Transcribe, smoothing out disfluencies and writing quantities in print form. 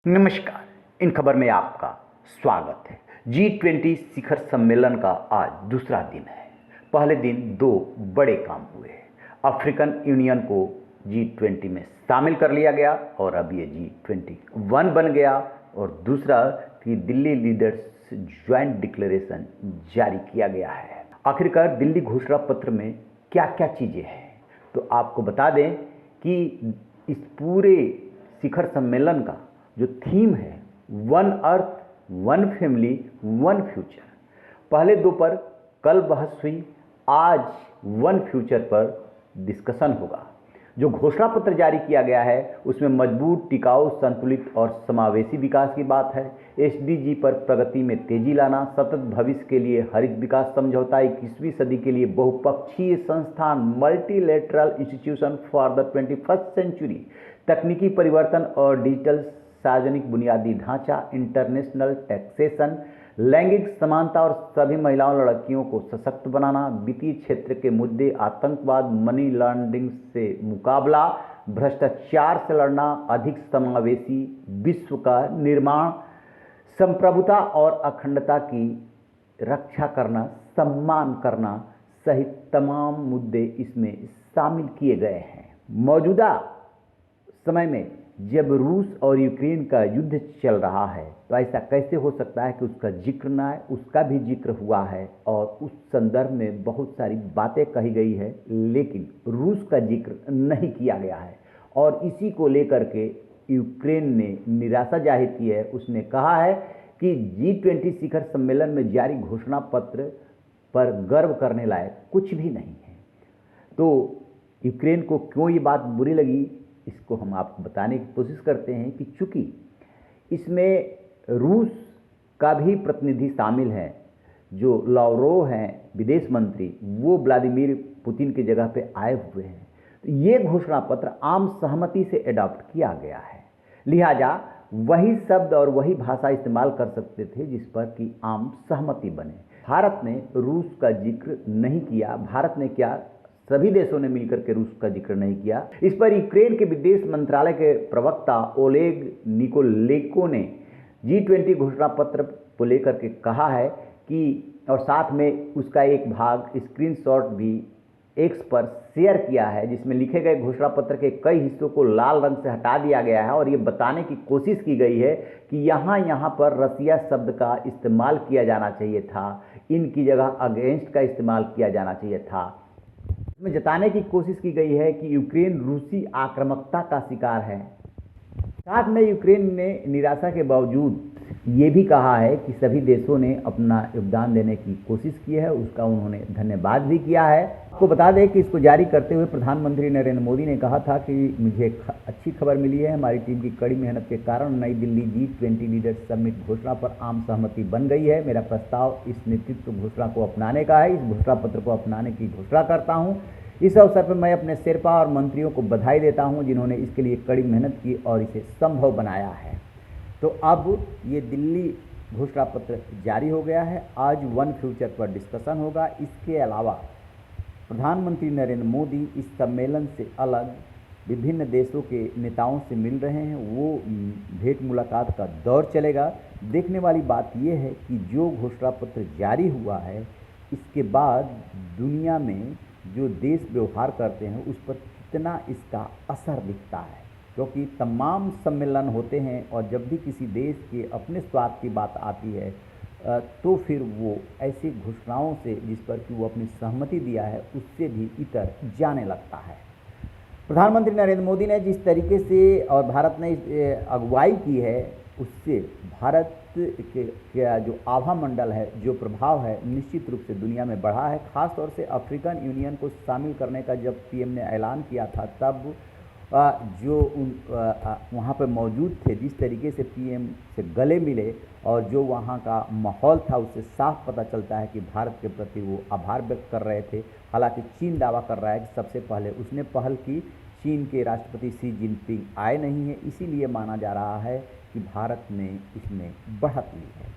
नमस्कार। इन खबर में आपका स्वागत है। G20 शिखर सम्मेलन का आज दूसरा दिन है। पहले दिन दो बड़े काम हुए। अफ्रीकन यूनियन को G20 में शामिल कर लिया गया और अब ये G21 बन गया। और दूसरा कि दिल्ली लीडर्स ज्वाइंट डिक्लेरेशन जारी किया गया है। आखिरकार दिल्ली घोषणा पत्र में क्या क्या चीज़ें हैं, तो आपको बता दें कि इस पूरे शिखर सम्मेलन का जो थीम है one earth, one family, one future. पहले दो पर कल बहस हुई, आज वन फ्यूचर पर डिस्कशन होगा। जो घोषणा पत्र जारी किया गया है उसमें मजबूत, टिकाऊ, संतुलित और समावेशी विकास की बात है। एसडीजी पर प्रगति में तेजी लाना, सतत भविष्य के लिए हरित विकास समझौता, 21वीं सदी के लिए बहुपक्षीय संस्थान, multilateral institution for the 21st century, तकनीकी परिवर्तन और डिजिटल सार्वजनिक बुनियादी ढांचा, इंटरनेशनल टैक्सेशन, लैंगिक समानता और सभी महिलाओं लड़कियों को सशक्त बनाना, वित्तीय क्षेत्र के मुद्दे, आतंकवाद, मनी लॉन्ड्रिंग से मुकाबला, भ्रष्टाचार से लड़ना, अधिक समावेशी विश्व का निर्माण, संप्रभुता और अखंडता की रक्षा करना, सम्मान करना सहित तमाम मुद्दे इसमें शामिल किए गए हैं। मौजूदा समय में जब रूस और यूक्रेन का युद्ध चल रहा है तो ऐसा कैसे हो सकता है कि उसका जिक्र ना है। उसका भी जिक्र हुआ है और उस संदर्भ में बहुत सारी बातें कही गई है, लेकिन रूस का जिक्र नहीं किया गया है। और इसी को लेकर के यूक्रेन ने निराशा जाहिर की है। उसने कहा है कि G20 शिखर सम्मेलन में जारी घोषणा पत्र पर गर्व करने लायक कुछ भी नहीं है। तो यूक्रेन को क्यों ये बात बुरी लगी, इसको हम आपको बताने की कोशिश करते हैं कि चूंकि इसमें रूस का भी प्रतिनिधि शामिल है, जो लावरोव हैं विदेश मंत्री, वो व्लादिमीर पुतिन की जगह पे आए हुए हैं। तो ये घोषणा पत्र आम सहमति से एडॉप्ट किया गया है, लिहाजा वही शब्द और वही भाषा इस्तेमाल कर सकते थे जिस पर कि आम सहमति बने। भारत ने रूस का जिक्र नहीं किया। भारत ने क्या, सभी देशों ने मिलकर के रूस का जिक्र नहीं किया। इस पर यूक्रेन के विदेश मंत्रालय के प्रवक्ता ओलेग निकोलेंको ने G20 घोषणा पत्र को लेकर के कहा है कि, और साथ में उसका एक भाग स्क्रीनशॉट भी एक्स पर शेयर किया है, जिसमें लिखे गए घोषणा पत्र के कई हिस्सों को लाल रंग से हटा दिया गया है और ये बताने की कोशिश की गई है कि यहाँ पर रसिया शब्द का इस्तेमाल किया जाना चाहिए था, इनकी जगह अगेंस्ट का इस्तेमाल किया जाना चाहिए था। में जताने की कोशिश की गई है कि यूक्रेन रूसी आक्रामकता का शिकार है। साथ में यूक्रेन ने निराशा के बावजूद ये भी कहा है कि सभी देशों ने अपना योगदान देने की कोशिश की है, उसका उन्होंने धन्यवाद भी किया है। आपको बता दें कि इसको जारी करते हुए प्रधानमंत्री नरेंद्र मोदी ने कहा था कि मुझे अच्छी खबर मिली है, हमारी टीम की कड़ी मेहनत के कारण नई दिल्ली G20 लीडर्स समिट घोषणा पर आम सहमति बन गई है। मेरा प्रस्ताव इस नेतृत्व घोषणा को अपनाने का है। इस घोषणा पत्र को अपनाने की घोषणा करता हूँ। इस अवसर पर मैं अपने शेरपा और मंत्रियों को बधाई देता हूं, जिन्होंने इसके लिए कड़ी मेहनत की और इसे संभव बनाया है। तो अब ये दिल्ली घोषणा पत्र जारी हो गया है। आज वन फ्यूचर पर डिस्कशन होगा। इसके अलावा प्रधानमंत्री नरेंद्र मोदी इस सम्मेलन से अलग विभिन्न देशों के नेताओं से मिल रहे हैं। वो भेंट मुलाकात का दौर चलेगा। देखने वाली बात यह है कि जो घोषणा पत्र जारी हुआ है, इसके बाद दुनिया में जो देश व्यवहार करते हैं उस पर कितना इसका असर दिखता है, क्योंकि तमाम सम्मेलन होते हैं और जब भी किसी देश के अपने स्वार्थ की बात आती है तो फिर वो ऐसी घोषणाओं से, जिस पर कि वो अपनी सहमति दिया है, उससे भी इतर जाने लगता है। प्रधानमंत्री नरेंद्र मोदी ने जिस तरीके से और भारत ने अगुवाई की है, उससे भारत का जो आभा मंडल है, जो प्रभाव है, निश्चित रूप से दुनिया में बढ़ा है। ख़ास तौर से अफ्रीकन यूनियन को शामिल करने का जब पीएम ने ऐलान किया था, तब जो वहाँ पर मौजूद थे, जिस तरीके से पीएम से गले मिले और जो वहाँ का माहौल था, उससे साफ पता चलता है कि भारत के प्रति वो आभार व्यक्त कर रहे थे। हालांकि चीन दावा कर रहा है कि सबसे पहले उसने पहल की। चीन के राष्ट्रपति शी जिनपिंग आए नहीं हैं, इसीलिए माना जा रहा है कि भारत ने इसमें बढ़त ली है।